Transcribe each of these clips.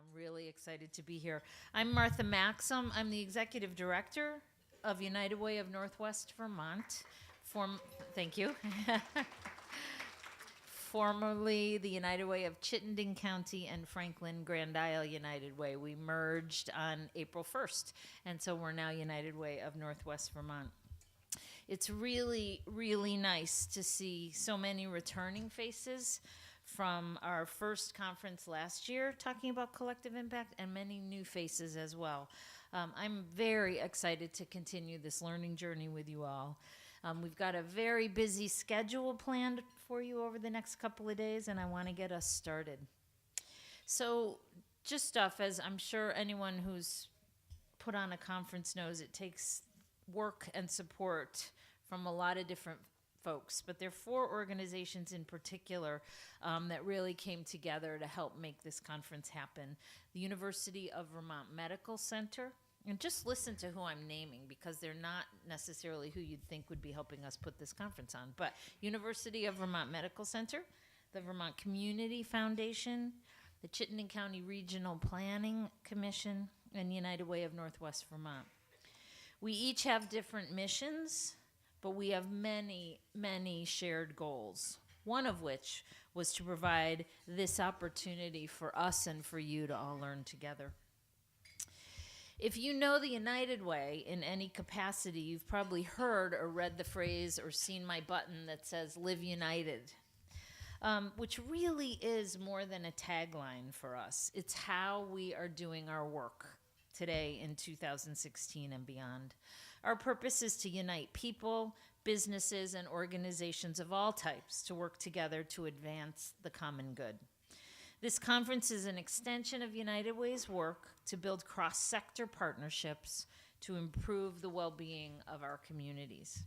I'm really excited to be here. I'm Martha Maksym. I'm the Executive Director of United Way of Northwest Vermont. Thank you. Formerly the United Way of Chittenden County and Franklin Grand Isle United Way. We merged on April 1st, and so we're now United Way of Northwest Vermont. It's really, really nice to see so many returning faces from our first conference last year talking about collective impact, and many new faces as well. I'm very excited to continue this learning journey with you all. We've got a very busy schedule planned for you over the next couple of days, and I want to get us started. So just stuff, as I'm sure anyone who's put on a conference knows, it takes work and support from a lot of different folks, but there are 4 organizations in particular that really came together to help make this conference happen. The University of Vermont Medical Center, and just listen to who I'm naming because they're not necessarily who you'd think would be helping us put this conference on, but University of Vermont Medical Center, the Vermont Community Foundation, the Chittenden County Regional Planning Commission, and United Way of Northwest Vermont. We each have different missions, but we have many, many shared goals, one of which was to provide this opportunity for us and for you to all learn together. If you know the United Way in any capacity, you've probably heard or read the phrase or seen my button that says "Live United," which really is more than a tagline for us. It's how we are doing our work today in 2016 and beyond. Our purpose is to unite people, businesses, and organizations of all types to work together to advance the common good. This conference is an extension of United Way's work to build cross-sector partnerships to improve the well-being of our communities.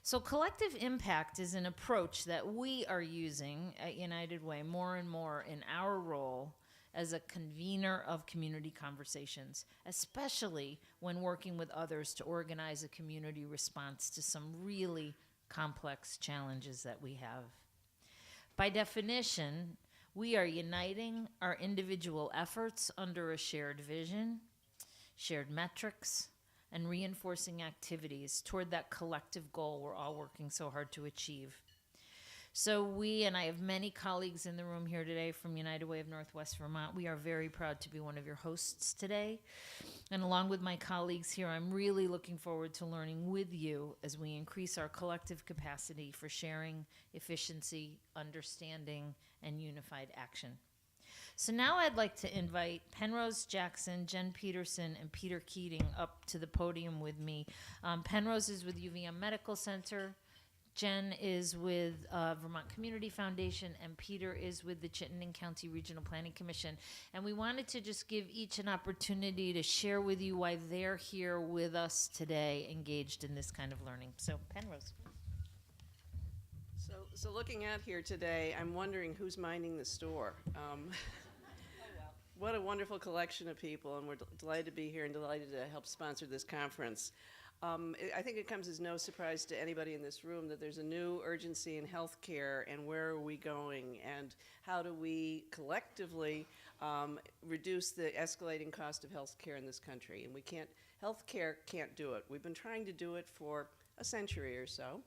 So collective impact is an approach that we are using at United Way more and more in our role as a convener of community conversations, especially when working with others to organize a community response to some really complex challenges that we have. By definition, we are uniting our individual efforts under a shared vision, shared metrics, and reinforcing activities toward that collective goal we're all working so hard to achieve. So and I have many colleagues in the room here today from United Way of Northwest Vermont. We are very proud to be one of your hosts today. And along with my colleagues here, I'm really looking forward to learning with you as we increase our collective capacity for sharing, efficiency, understanding, and unified action. So now I'd like to invite Penrose Jackson, Jen Peterson, and Peter Keating up to the podium with me. Penrose is with UVM Medical Center. Jen is with Vermont Community Foundation, and Peter is with the Chittenden County Regional Planning Commission. And we wanted to just give each an opportunity to share with you why they're here with us today, engaged in this kind of learning. So, Penrose. So looking out here today, I'm wondering who's minding the store. What a wonderful collection of people, and we're delighted to be here and delighted to help sponsor this conference. I think it comes as no surprise to anybody in this room that there's a new urgency in healthcare, and where are we going, and how do we collectively reduce the escalating cost of healthcare in this country? And healthcare can't do it. We've been trying to do it for a century or so,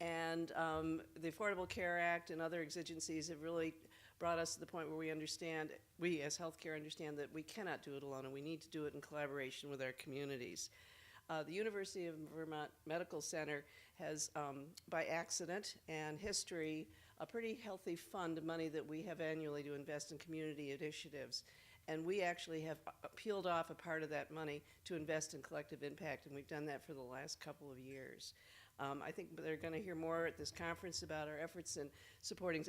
and the Affordable Care Act and other exigencies have really brought us to the point where we as healthcare understand that we cannot do it alone, and we need to do it in collaboration with our communities. The University of Vermont Medical Center has, by accident and history, a pretty healthy fund of money that we have annually to invest in community initiatives. And we actually have peeled off a part of that money to invest in collective impact, and we've done that for the last couple of years. I think they're going to hear more at this conference about our efforts in supporting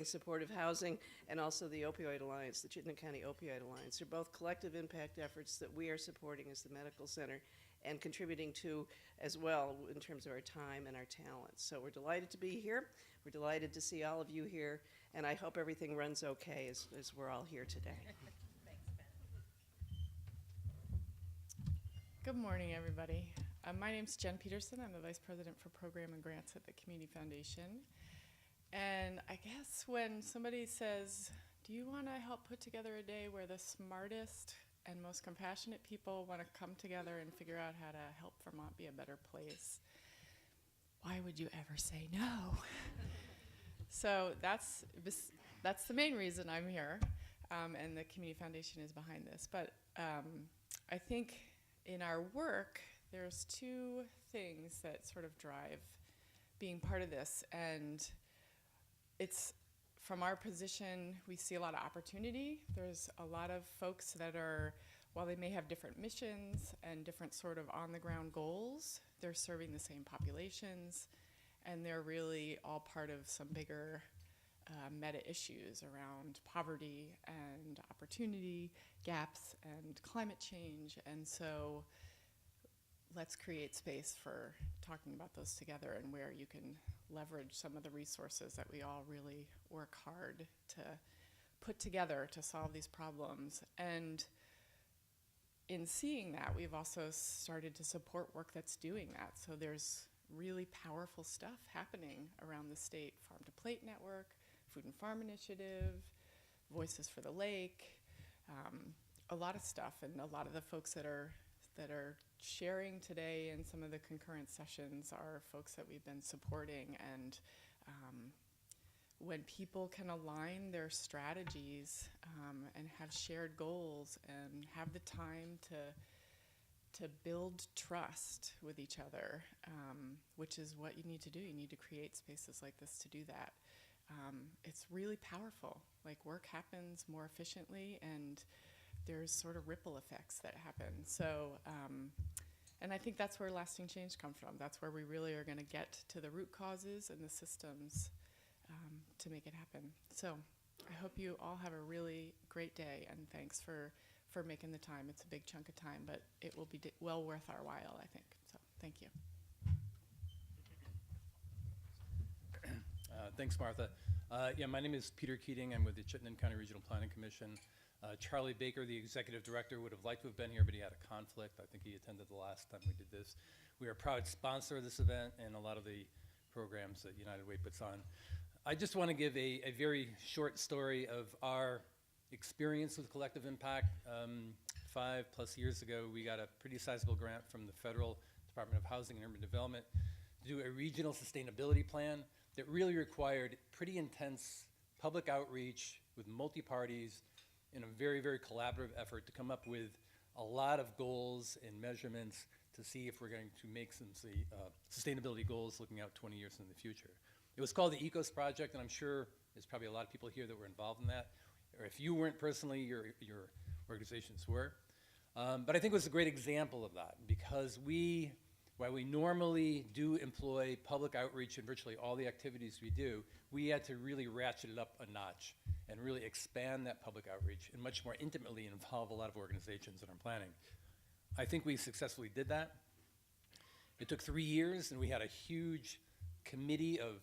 supportive housing, and also the Opioid Alliance, the Chittenden County Opioid Alliance. They're both collective impact efforts that we are supporting as the medical center and contributing to as well in terms of our time and our talents. So we're delighted to be here. We're delighted to see all of you here, and I hope everything runs okay as we're all here today. Thanks, Ben. Good morning, everybody. My name's Jen Peterson. I'm the Vice President for Program and Grants at the Community Foundation. And I guess when somebody says do you want to help put together a day where the smartest and most compassionate people want to come together and figure out how to help Vermont be a better place? Why would you ever say no? So that's the main reason I'm here, and the Community Foundation is behind this. But I think in our work, there's two things that sort of drive being part of this, and it's from our position, we see a lot of opportunity. There's a lot of folks that are, while they may have different missions and different sort of on-the-ground goals, they're serving the same populations, and they're really all part of some bigger meta issues around poverty and opportunity gaps and climate change. And so let's create space for talking about those together and where you can leverage some of the resources that we all really work hard to put together to solve these problems. And in seeing that, we've also started to support work that's doing that. So there's really powerful stuff happening around the state. Farm to Plate Network, Food and Farm Initiative, Voices for the Lake, a lot of stuff. And a lot of the folks that are sharing today in some of the concurrent sessions are folks that we've been supporting. And when people can align their strategies and have shared goals and have the time to build trust with each other, which is what you need to do. You need to create spaces like this to do that. It's really powerful. Like, work happens more efficiently, and there's sort of ripple effects that happen. So, and I think that's where lasting change comes from. That's where we really are going to get to the root causes and the systems to make it happen. So I hope you all have a really great day, and thanks for making the time. It's a big chunk of time, but it will be well worth our while, I think. So thank you. Thanks, Martha. Yeah, my name is Peter Keating. I'm with the Chittenden County Regional Planning Commission. Charlie Baker, the executive director, would have liked to have been here, but he had a conflict. I think he attended the last time we did this. We are a proud sponsor of this event and a lot of the programs that United Way puts on. I just want to give a very short story of our experience with collective impact. 5+ years ago, we got a pretty sizable grant from the Federal Department of Housing and Urban Development to do a regional sustainability plan that really required pretty intense public outreach with multi-parties in a very, very collaborative effort to come up with a lot of goals and measurements to see if we're going to make some sustainability goals looking out 20 years in the future. It was called the ECOS Project, and I'm sure there's probably a lot of people here that were involved in that. Or if you weren't personally, your organizations were. But I think it was a great example of that, because while we normally do employ public outreach in virtually all the activities we do, we had to really ratchet it up a notch and really expand that public outreach and much more intimately involve a lot of organizations in our planning. I think we successfully did that. It took 3 years, and we had a huge committee of,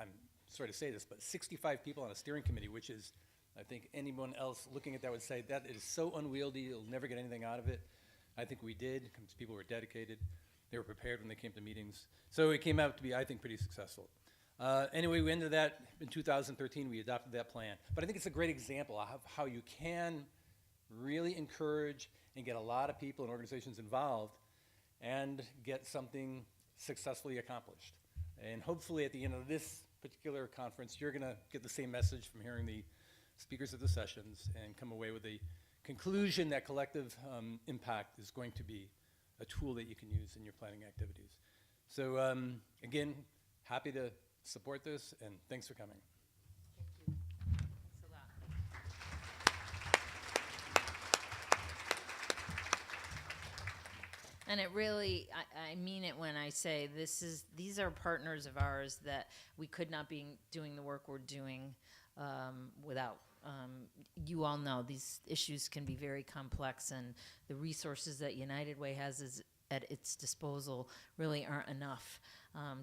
I'm sorry to say this, but 65 people on a steering committee, which is, I think anyone else looking at that would say that is so unwieldy, you'll never get anything out of it. I think we did, because people were dedicated. They were prepared when they came to meetings. So it came out to be, I think, pretty successful. Anyway, we ended that in 2013. We adopted that plan. But I think it's a great example of how you can really encourage and get a lot of people and organizations involved and get something successfully accomplished. And hopefully at the end of this particular conference, you're going to get the same message from hearing the speakers of the sessions and come away with a conclusion that collective impact is going to be a tool that you can use in your planning activities. So again, happy to support this, and thanks for coming. Thank you. Thanks a lot. And it really, I mean it when I say these are partners of ours that we could not be doing the work we're doing without. You all know these issues can be very complex, and the resources that United Way has at its disposal really aren't enough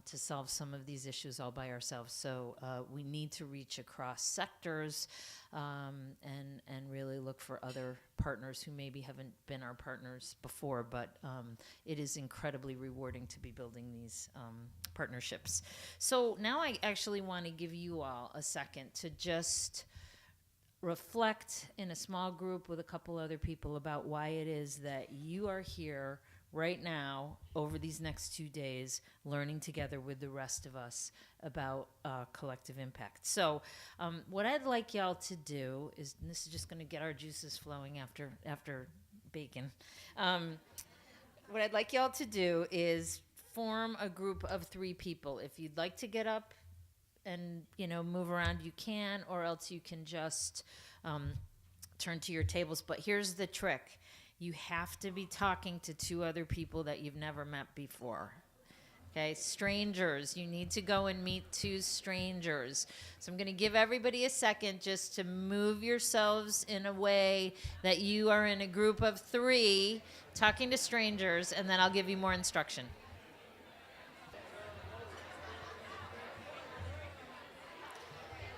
to solve some of these issues all by ourselves. So we need to reach across sectors and really look for other partners who maybe haven't been our partners before, but it is incredibly rewarding to be building these partnerships. So now I actually want to give you all a second to just reflect in a small group with a couple other people about why it is that you are here right now over these next 2 days learning together with the rest of us about collective impact. So what I'd like y'all to do is, and this is just going to get our juices flowing after bacon. What I'd like y'all to do is form a group of 3 people. If you'd like to get up and move around, you can, or else you can just turn to your tables. But here's the trick: you have to be talking to 2 other people that you've never met before. Okay, strangers. You need to go and meet 2 strangers. So I'm going to give everybody a second just to move yourselves in a way that you are in a group of 3 talking to strangers, and then I'll give you more instruction.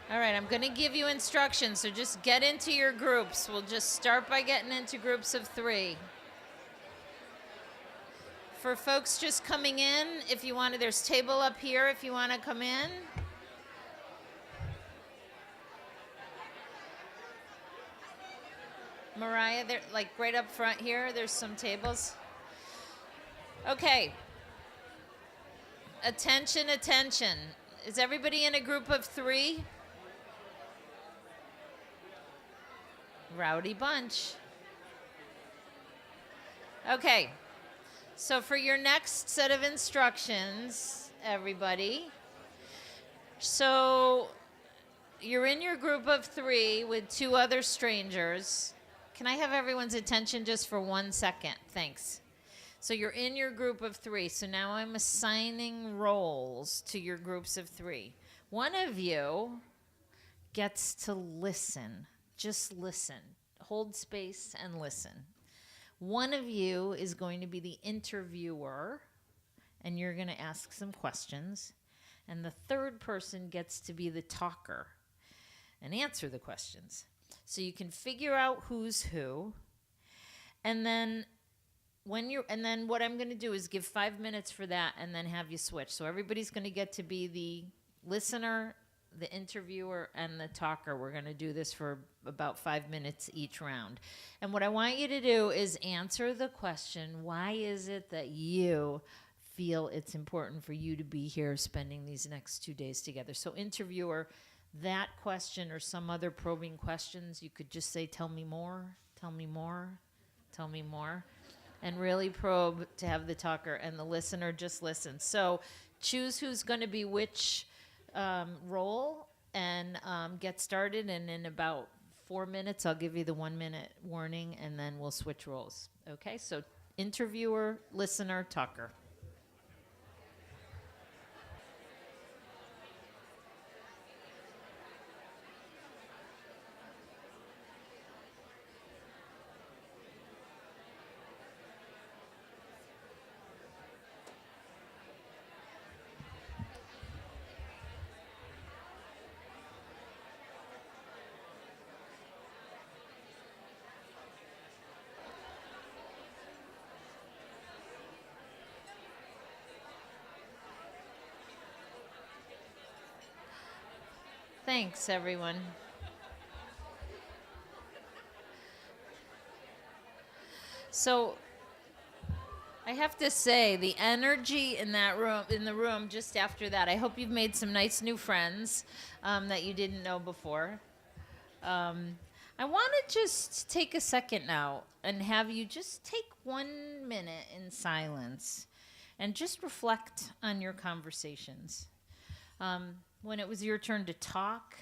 All right, I'm going to give you instructions, so just get into your groups. We'll just start by getting into groups of 3. For folks just coming in, if you want to, there's table up here if you want to come in. Mariah, there, like right up front here, there's some tables. Okay. Attention, attention. Is everybody in a group of 3? Rowdy bunch. Okay. So for your next set of instructions, everybody, so you're in your group of 3 with 2 other strangers. Can I have everyone's attention just for 1 second? Thanks. So you're in your group of 3. So now I'm assigning roles to your groups of 3. One of you gets to listen. Just listen. Hold space and listen. One of you is going to be the interviewer, and you're going to ask some questions. And the third person gets to be the talker and answer the questions. So you can figure out who's who. And then what I'm going to do is give 5 minutes for that and then have you switch. So everybody's going to get to be the listener, the interviewer, and the talker. We're going to do this for about 5 minutes each round. And what I want you to do is answer the question, why is it that you feel it's important for you to be here spending these next 2 days together? So interviewer, that question or some other probing questions, you could just say, tell me more, tell me more, tell me more. And really probe to have the talker, and the listener just listen. So choose who's going to be which role and get started. And in about 4 minutes, I'll give you the 1 minute warning, and then we'll switch roles. Okay, so interviewer, listener, talker. Thanks, everyone. So I have to say, the energy in the room just after that, I hope you've made some nice new friends that you didn't know before. I want to just take a second now and have you just take 1 minute in silence and just reflect on your conversations. When it was your turn to talk,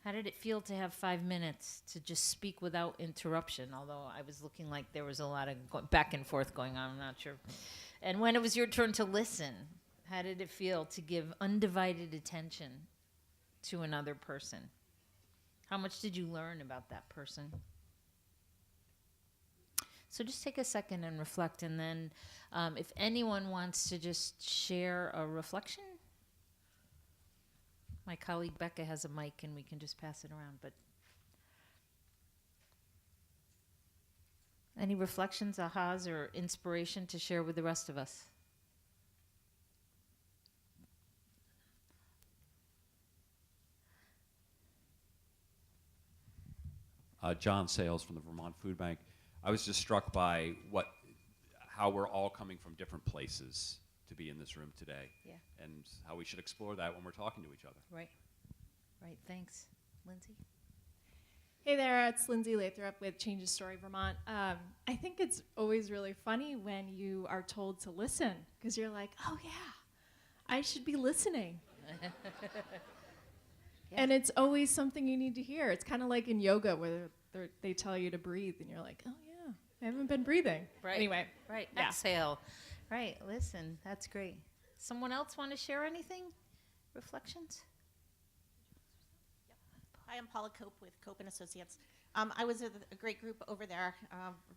how did it feel to have 5 minutes to just speak without interruption? Although I was looking like there was a lot of back and forth going on, I'm not sure. And when it was your turn to listen, how did it feel to give undivided attention to another person? How much did you learn about that person? So just take a second and reflect, and then if anyone wants to just share a reflection, my colleague Becca has a mic and we can just pass it around. But any reflections, ahas, or inspiration to share with the rest of us? John Sales from the Vermont Food Bank. I was just struck by how we're all coming from different places to be in this room today, Yeah. and how we should explore that when we're talking to each other. Right. Right. Thanks. Lindsay? Hey there, it's Lindsay Lathrop with Change the Story Vermont. I think it's always really funny when you are told to listen, because you're like, oh yeah, I should be listening. Yeah. And it's always something you need to hear. It's kind of like in yoga where they tell you to breathe, and you're like, oh yeah, I haven't been breathing. Right. Anyway, Right. Yeah. Exhale. Right. Listen, that's great. Someone else want to share anything? Reflections? Hi, I'm Paula Cope with Cope and Associates. I was with a great group over there,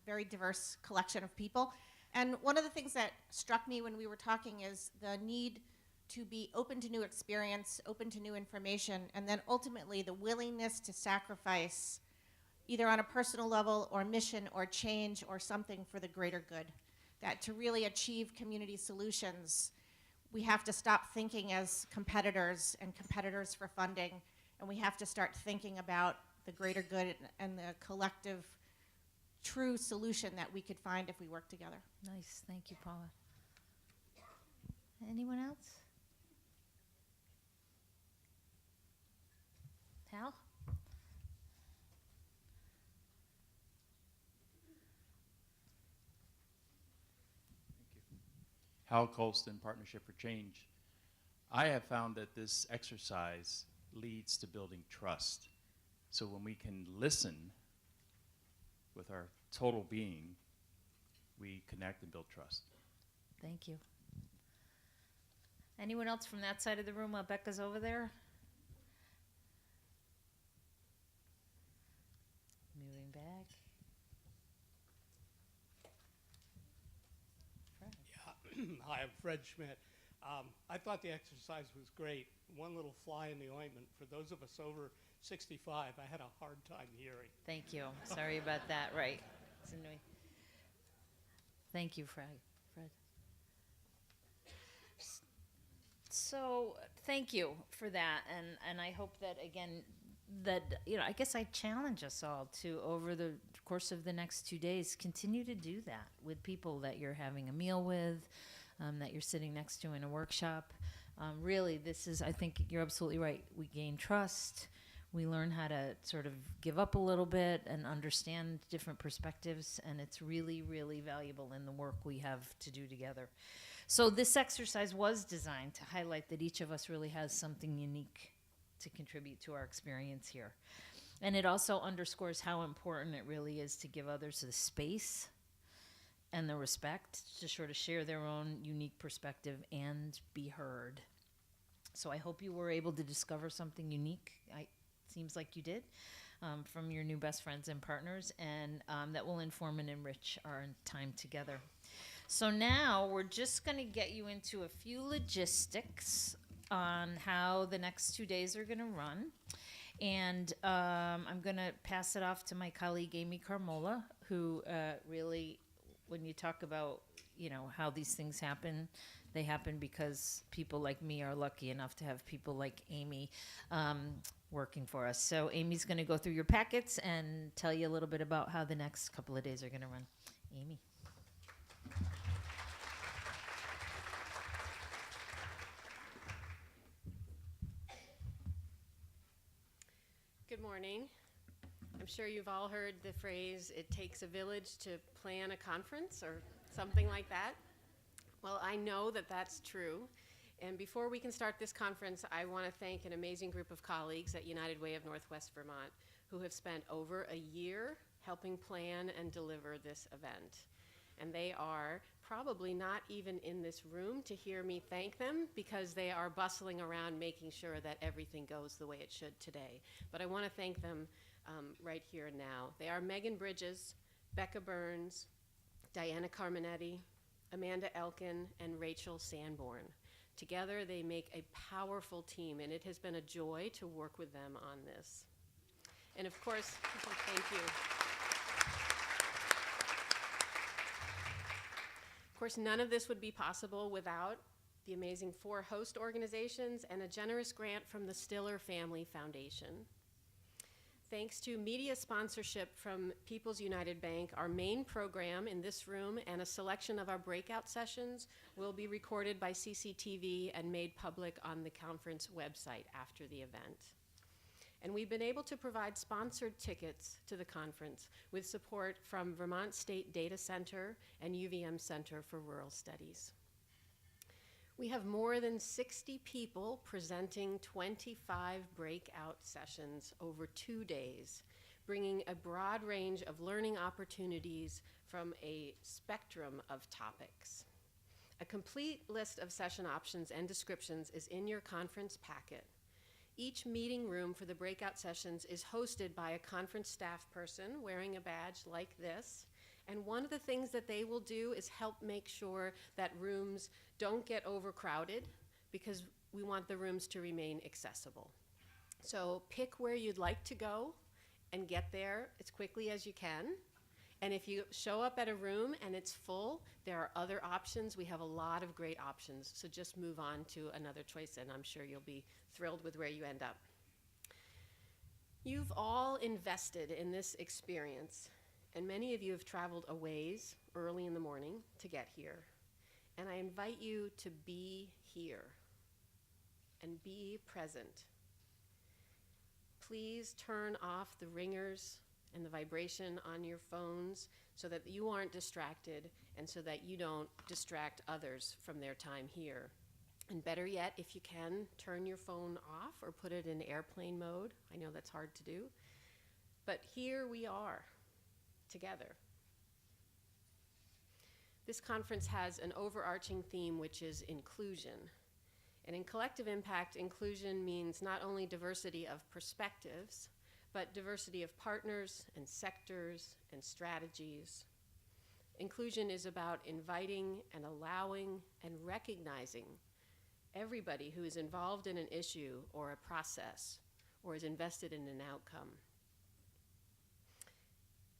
very diverse collection of people. And one of the things that struck me when we were talking is the need to be open to new experience, open to new information, and then ultimately the willingness to sacrifice either on a personal level or mission or change or something for the greater good. That to really achieve community solutions, we have to stop thinking as competitors and competitors for funding, and we have to start thinking about the greater good and the collective true solution that we could find if we work together. Nice. Thank you, Paula. Anyone else? Hal? Hal Colston, Partnership for Change. I have found that this exercise leads to building trust. So when we can listen with our total being, we connect and build trust. Thank you. Anyone else from that side of the room while Becca's over there? Moving back. Fred. Hi, I'm Fred Schmidt. I thought the exercise was great. One little fly in the ointment. For those of us over 65, I had a hard time hearing. Thank you. Sorry about that. Right. It's annoying. Thank you, Fred. So thank you for that, and I hope that again that I guess I challenge us all to over the course of the next 2 days continue to do that with people that you're having a meal with, that you're sitting next to in a workshop. Really, I think you're absolutely right. We gain trust. We learn how to sort of give up a little bit and understand different perspectives, and it's really, really valuable in the work we have to do together. So this exercise was designed to highlight that each of us really has something unique to contribute to our experience here. And it also underscores how important it really is to give others the space and the respect to sort of share their own unique perspective and be heard. So I hope you were able to discover something unique. Seems like you did, from your new best friends and partners, and that will inform and enrich our time together. So now we're just going to get you into a few logistics on how the next 2 days are going to run. And I'm going to pass it off to my colleague, Amy Carmola, who really, when you talk about, how these things happen, they happen because people like me are lucky enough to have people like Amy working for us. So Amy's going to go through your packets and tell you a little bit about how the next couple of days are going to run. Amy. Good morning. I'm sure you've all heard the phrase, it takes a village to plan a conference or something like that. Well, I know that that's true. And before we can start this conference, I want to thank an amazing group of colleagues at United Way of Northwest Vermont who have spent over a year helping plan and deliver this event. And they are probably not even in this room to hear me thank them because they are bustling around making sure that everything goes the way it should today. But I want to thank them right here and now. They are Megan Bridges, Becca Burns, Diana Carminetti, Amanda Elkin, and Rachel Sanborn. Together, they make a powerful team, and it has been a joy to work with them on this. And of course, thank you. Of course, none of this would be possible without the amazing 4 host organizations and a generous grant from the Stiller Family Foundation. Thanks to media sponsorship from People's United Bank, our main program in this room and a selection of our breakout sessions will be recorded by CCTV and made public on the conference website after the event. And we've been able to provide sponsored tickets to the conference with support from Vermont State Data Center and UVM Center for Rural Studies. We have more than 60 people presenting 25 breakout sessions over 2 days, bringing a broad range of learning opportunities from a spectrum of topics. A complete list of session options and descriptions is in your conference packet. Each meeting room for the breakout sessions is hosted by a conference staff person wearing a badge like this. And one of the things that they will do is help make sure that rooms don't get overcrowded, because we want the rooms to remain accessible. So pick where you'd like to go and get there as quickly as you can. And if you show up at a room and it's full, there are other options. We have a lot of great options. So just move on to another choice, and I'm sure you'll be thrilled with where you end up. You've all invested in this experience, and many of you have traveled a ways early in the morning to get here. And I invite you to be here and be present. Please turn off the ringers and the vibration on your phones so that you aren't distracted and so that you don't distract others from their time here. And better yet, if you can, turn your phone off or put it in airplane mode. I know that's hard to do. But here we are, together. This conference has an overarching theme, which is inclusion. And in Collective Impact, inclusion means not only diversity of perspectives, but diversity of partners and sectors and strategies. Inclusion is about inviting and allowing and recognizing everybody who is involved in an issue or a process or is invested in an outcome.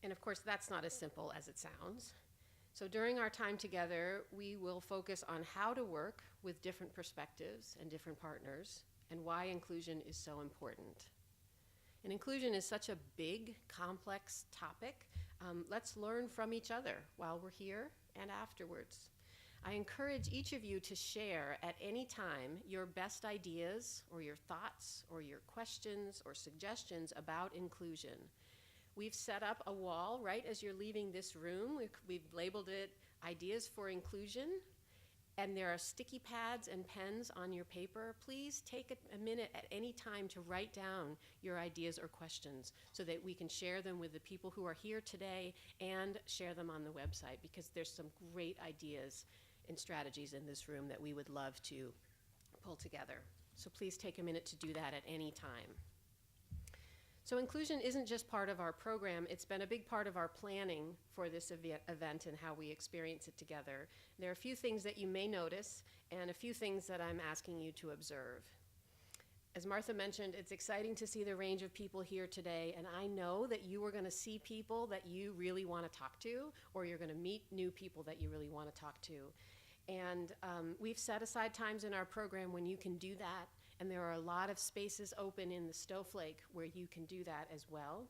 And of course, that's not as simple as it sounds. So during our time together, we will focus on how to work with different perspectives and different partners and why inclusion is so important. And inclusion is such a big, complex topic. Let's learn from each other while we're here and afterwards. I encourage each of you to share at any time your best ideas or your thoughts or your questions or suggestions about inclusion. We've set up a wall right as you're leaving this room. We've labeled it Ideas for Inclusion. And there are sticky pads and pens on your paper. Please take a minute at any time to write down your ideas or questions so that we can share them with the people who are here today and share them on the website, because there's some great ideas and strategies in this room that we would love to pull together. So please take a minute to do that at any time. So inclusion isn't just part of our program, it's been a big part of our planning for this event and how we experience it together. There are a few things that you may notice and a few things that I'm asking you to observe. As Martha mentioned, it's exciting to see the range of people here today, and I know that you are going to see people that you really want to talk to, or you're going to meet new people that you really want to talk to. And we've set aside times in our program when you can do that. And there are a lot of spaces open in the Snowflake where you can do that as well.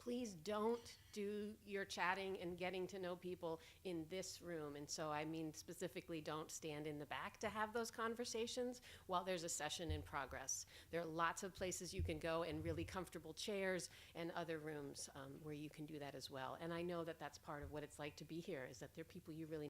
Please don't do your chatting and getting to know people in this room. And so I mean specifically, don't stand in the back to have those conversations while there's a session in progress. There are lots of places you can go, and really comfortable chairs and other rooms where you can do that as well. And I know that that's part of what it's like to be here, is that there are people you really